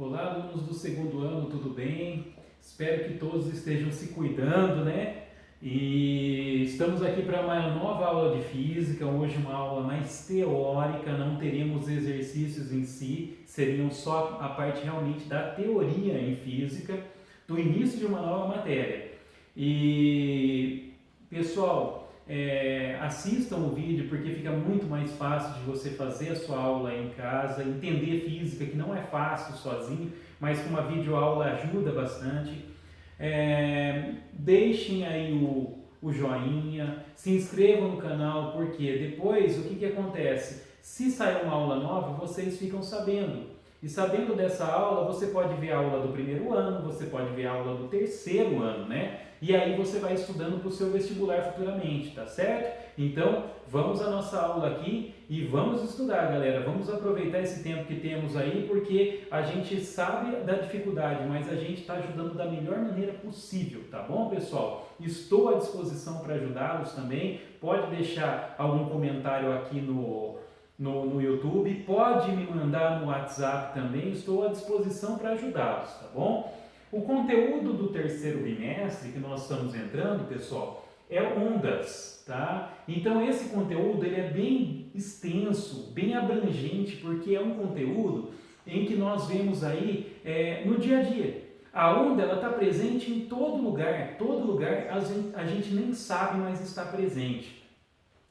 Olá, alunos do segundo ano, tudo bem? Espero que todos estejam se cuidando, né? E estamos aqui para uma nova aula de física, hoje uma aula mais teórica, não teremos exercícios em si, seriam só a parte realmente da teoria em física, do início de uma nova matéria. E, pessoal, assistam o vídeo porque fica muito mais fácil de você fazer a sua aula em casa, entender física, que não é fácil sozinho, mas com uma videoaula ajuda bastante. Deixem aí o joinha, se inscrevam no canal, porque depois o que acontece? Se sair uma aula nova, vocês ficam sabendo. E sabendo dessa aula, você pode ver a aula do primeiro ano, você pode ver a aula do terceiro ano, né? E aí você vai estudando para o seu vestibular futuramente, tá certo? Então, vamos à nossa aula aqui e vamos estudar, galera. Vamos aproveitar esse tempo que temos aí, porque a gente sabe da dificuldade, mas a gente está ajudando da melhor maneira possível, tá bom, pessoal? Estou à disposição para ajudá-los também. Pode deixar algum comentário aqui no YouTube, pode me mandar no WhatsApp também, estou à disposição para ajudá-los, tá bom? O conteúdo do terceiro bimestre que nós estamos entrando, pessoal, é ondas, tá? Então esse conteúdo ele é bem extenso, bem abrangente, porque é um conteúdo em que nós vemos aí no dia a dia. A onda ela está presente em todo lugar a gente nem sabe, mas está presente.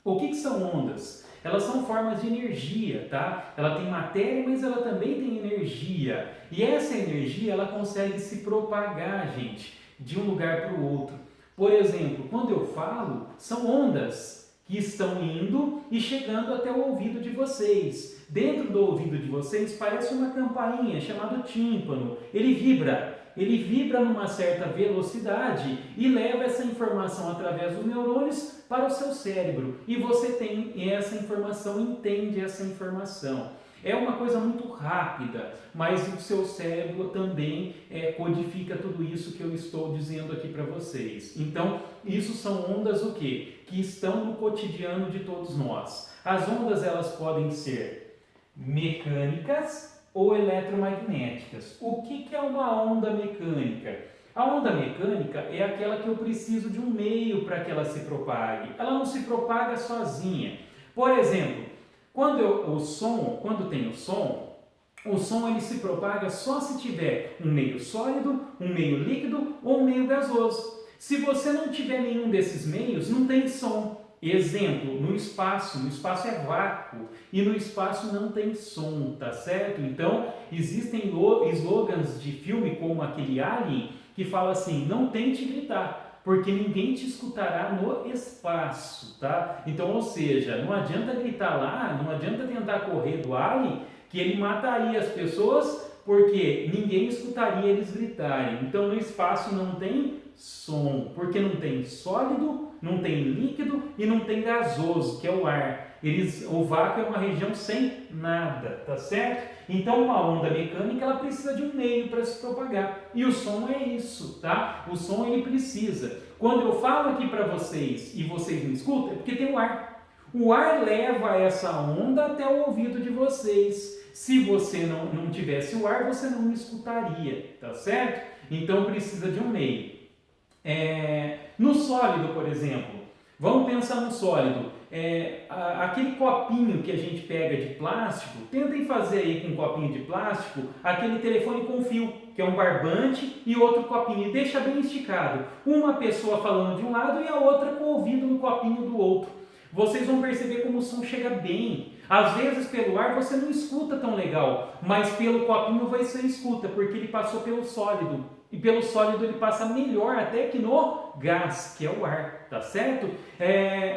O que são ondas? Elas são formas de energia, tá? Ela tem matéria, mas ela também tem energia. E essa energia, ela consegue se propagar, gente, de um lugar para o outro. Por exemplo, quando eu falo, são ondas que estão indo e chegando até o ouvido de vocês. Dentro do ouvido de vocês parece uma campainha chamada tímpano. Ele vibra numa certa velocidade e leva essa informação através dos neurônios para o seu cérebro. E você tem essa informação, entende essa informação. É uma coisa muito rápida, mas o seu cérebro também codifica tudo isso que eu estou dizendo aqui para vocês. Então, isso são ondas o quê? Que estão no cotidiano de todos nós. As ondas elas podem ser mecânicas ou eletromagnéticas. O que é uma onda mecânica? A onda mecânica é aquela que eu preciso de um meio para que ela se propague. Ela não se propaga sozinha. Por exemplo, quando tem o som ele se propaga só se tiver um meio sólido, um meio líquido ou um meio gasoso. Se você não tiver nenhum desses meios, não tem som. Exemplo, no espaço é vácuo e no espaço não tem som, tá certo? Então, existem slogans de filme como aquele Alien que fala assim, não tente gritar, porque ninguém te escutará no espaço, tá? Então, ou seja, não adianta gritar lá, não adianta tentar correr do Alien, que ele mataria as pessoas, porque ninguém escutaria eles gritarem. Então, no espaço não tem som, porque não tem sólido, não tem líquido e não tem gasoso, que é o ar. O vácuo é uma região sem nada, tá certo? Então uma onda mecânica ela precisa de um meio para se propagar. E o som é isso, tá? O som ele precisa. Quando eu falo aqui para vocês e vocês me escutam, é porque tem o ar. O ar leva essa onda até o ouvido de vocês. Se você não tivesse o ar, você não me escutaria, tá certo? Então precisa de um meio. No sólido, por exemplo, vamos pensar no sólido. Aquele copinho que a gente pega de plástico, tentem fazer aí com um copinho de plástico aquele telefone com fio, que é um barbante e outro copinho, e deixa bem esticado. Uma pessoa falando de um lado e a outra com o ouvido no copinho do outro. Vocês vão perceber como o som chega bem. Às vezes pelo ar você não escuta tão legal, mas pelo copinho você escuta, porque ele passou pelo sólido. E pelo sólido ele passa melhor até que no gás, que é o ar, tá certo?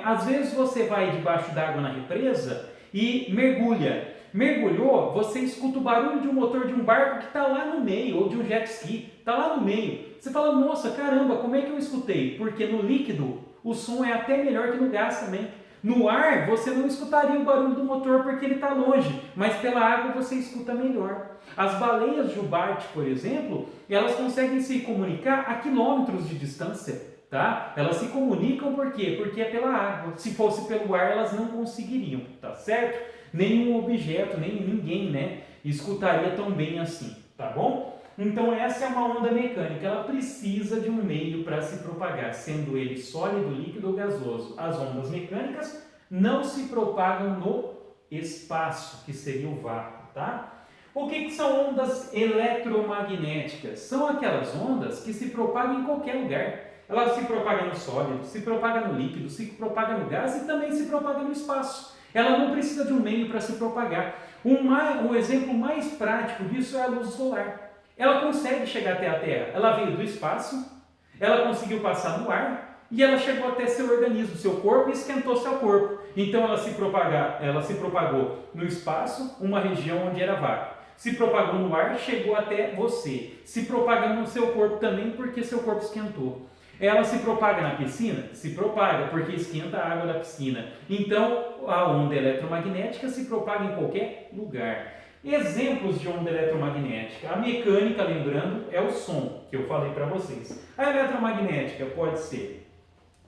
Às vezes você vai debaixo d'água na represa e mergulha. Mergulhou, você escuta o barulho de um motor de um barco que está lá no meio, ou de um jet ski, está lá no meio. Você fala, nossa, caramba, como é que eu escutei? Porque no líquido o som é até melhor que no gás também. No ar, você não escutaria o barulho do motor porque ele está longe, mas pela água você escuta melhor. As baleias jubarte, por exemplo, elas conseguem se comunicar a quilômetros de distância, tá? Elas se comunicam por quê? Porque é pela água. Se fosse pelo ar, elas não conseguiriam, tá certo? Nenhum objeto, nem ninguém, né, escutaria tão bem assim, tá bom? Então essa é uma onda mecânica, ela precisa de um meio para se propagar, sendo ele sólido, líquido ou gasoso. As ondas mecânicas não se propagam no espaço, que seria o vácuo, tá? O que são ondas eletromagnéticas? São aquelas ondas que se propagam em qualquer lugar. Ela se propaga no sólido, se propaga no líquido, se propaga no gás e também se propaga no espaço. Ela não precisa de um meio para se propagar. Um exemplo mais prático disso é a luz solar. Ela consegue chegar até a Terra. Ela veio do espaço, ela conseguiu passar no ar e ela chegou até seu organismo, seu corpo, e esquentou seu corpo. Então ela se propagou no espaço, uma região onde era vácuo. Se propagou no ar, chegou até você. Se propaga no seu corpo também porque seu corpo esquentou. Ela se propaga na piscina? Se propaga, porque esquenta a água da piscina. Então, a onda eletromagnética se propaga em qualquer lugar. Exemplos de onda eletromagnética. A mecânica, lembrando, é o som, que eu falei para vocês. A eletromagnética pode ser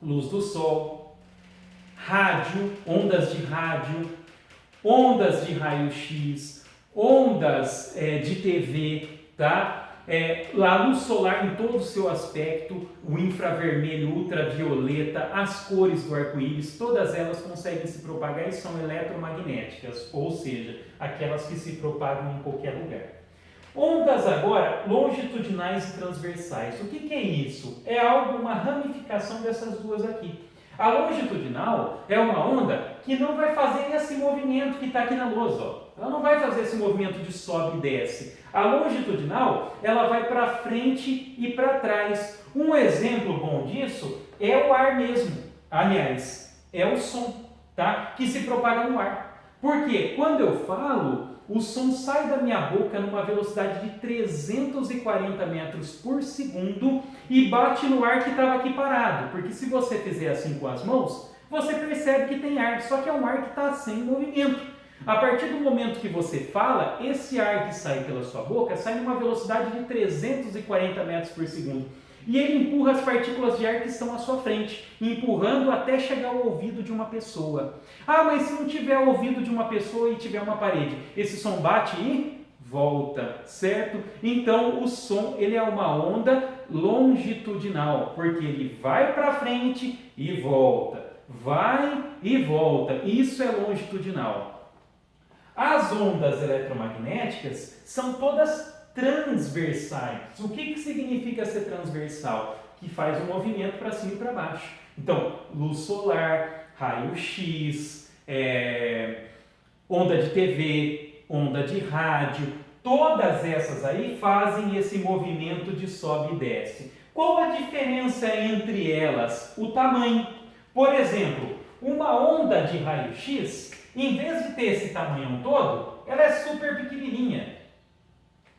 luz do sol, rádio, ondas de rádio, ondas de raio-x, ondas de TV, tá? A luz solar em todo o seu aspecto, o infravermelho, ultravioleta, as cores do arco-íris, todas elas conseguem se propagar e são eletromagnéticas, ou seja, aquelas que se propagam em qualquer lugar. Ondas agora longitudinais e transversais. O que é isso? É uma ramificação dessas duas aqui. A longitudinal é uma onda que não vai fazer esse movimento que está aqui na lousa, ó. Ela não vai fazer esse movimento de sobe e desce. A longitudinal, ela vai para frente e para trás. Um exemplo bom disso é o ar mesmo. Aliás, é o som, tá? Que se propaga no ar. Porque quando eu falo, o som sai da minha boca numa velocidade de 340 metros por segundo e bate no ar que estava aqui parado. Porque se você fizer assim com as mãos, você percebe que tem ar, só que é um ar que está sem movimento. A partir do momento que você fala, esse ar que sai pela sua boca sai numa velocidade de 340 metros por segundo. E ele empurra as partículas de ar que estão à sua frente, empurrando até chegar ao ouvido de uma pessoa. Ah, mas se não tiver o ouvido de uma pessoa e tiver uma parede, esse som bate e volta, certo? Então o som ele é uma onda longitudinal, porque ele vai para frente e volta, vai e volta. Isso é longitudinal. As ondas eletromagnéticas são todas transversais. O que significa ser transversal? Que faz um movimento para cima e para baixo. Então, luz solar, raio-x, onda de TV, onda de rádio, todas essas aí fazem esse movimento de sobe e desce. Qual a diferença entre elas? O tamanho. Por exemplo, uma onda de raio-x, em vez de ter esse tamanho todo, ela é super pequenininha,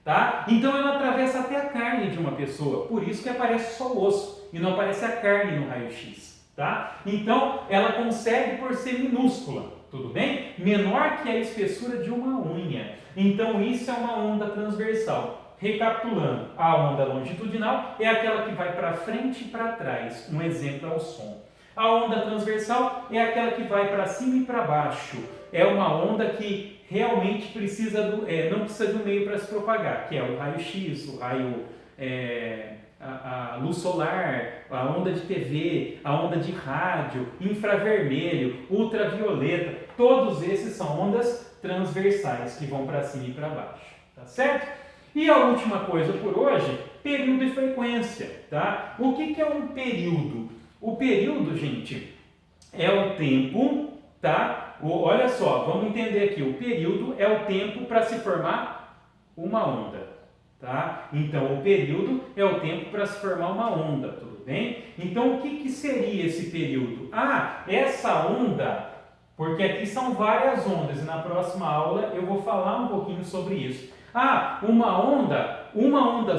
tá? Então ela atravessa até a carne de uma pessoa, por isso que aparece só o osso e não aparece a carne no raio-x, tá? Então ela consegue por ser minúscula, tudo bem? Menor que a espessura de uma unha. Então isso é uma onda transversal. Recapitulando, a onda longitudinal é aquela que vai para frente e para trás. Um exemplo é o som. A onda transversal é aquela que vai para cima e para baixo. É uma onda que realmente não precisa de um meio para se propagar, que é o raio-x, a luz solar, a onda de TV, a onda de rádio, infravermelho, ultravioleta. Todos esses são ondas transversais que vão para cima e para baixo, tá certo? E a última coisa por hoje, período e frequência, tá? O que é um período? O período, gente, é o tempo, tá? Olha só, vamos entender aqui. O período é o tempo para se formar uma onda, tá? Então, o período é o tempo para se formar uma onda, tudo bem? Então, o que seria esse período? Ah, essa onda, porque aqui são várias ondas e na próxima aula eu vou falar um pouquinho sobre isso. Ah, uma onda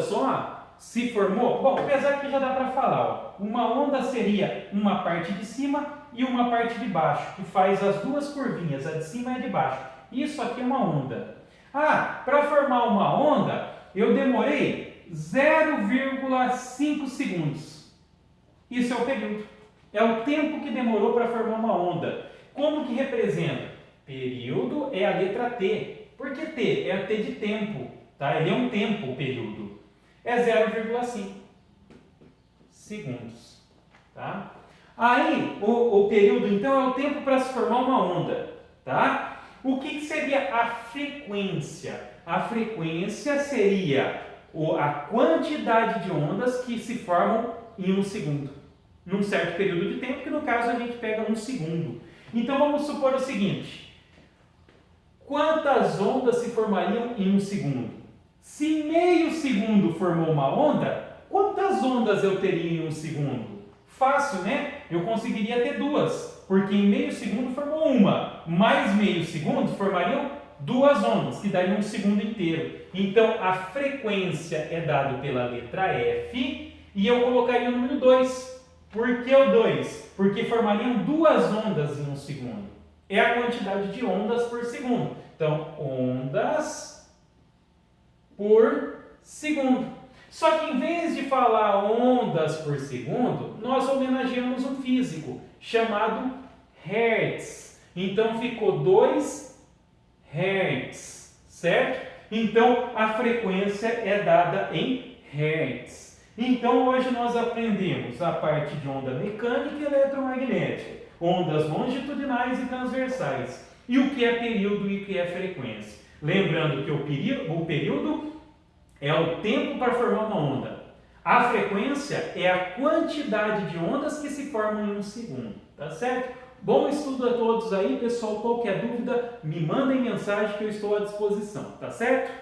só se formou? Bom, apesar que já dá para falar, ó. Uma onda seria uma parte de cima e uma parte de baixo, que faz as duas curvinhas, a de cima e a de baixo. Isso aqui é uma onda. Ah, para formar uma onda, eu demorei 0,5 segundos. Isso é o período. É o tempo que demorou para formar uma onda. Como que representa? Período é a letra T. Por que T? É a T de tempo. tá? Ele é um tempo, o período. É 0,5 segundos, tá? Aí, o período, então, é o tempo para se formar uma onda, tá? O que seria a frequência? A frequência seria a quantidade de ondas que se formam em um segundo, num certo período de tempo, que no caso a gente pega um segundo. Então, vamos supor o seguinte: quantas ondas se formariam em um segundo? Se meio segundo formou uma onda, quantas ondas eu teria em um segundo? Fácil, né? Eu conseguiria ter duas, porque em meio segundo formou uma, mais meio segundo formariam duas ondas, que dariam um segundo inteiro. Então, a frequência é dada pela letra F, e eu colocaria o número 2. Por que o 2? Porque formariam duas ondas em um segundo. É a quantidade de ondas por segundo. Então, ondas por segundo. Só que em vez de falar ondas por segundo, nós homenageamos um físico chamado Hertz. Então ficou 2 Hertz, certo? Então a frequência é dada em Hertz. Então hoje nós aprendemos a parte de onda mecânica e eletromagnética, ondas longitudinais e transversais, e o que é período e o que é frequência. Lembrando que o período é o tempo para formar uma onda. A frequência é a quantidade de ondas que se formam em um segundo, tá certo? Bom estudo a todos aí, pessoal. Qualquer dúvida, me mandem mensagem que eu estou à disposição, tá certo?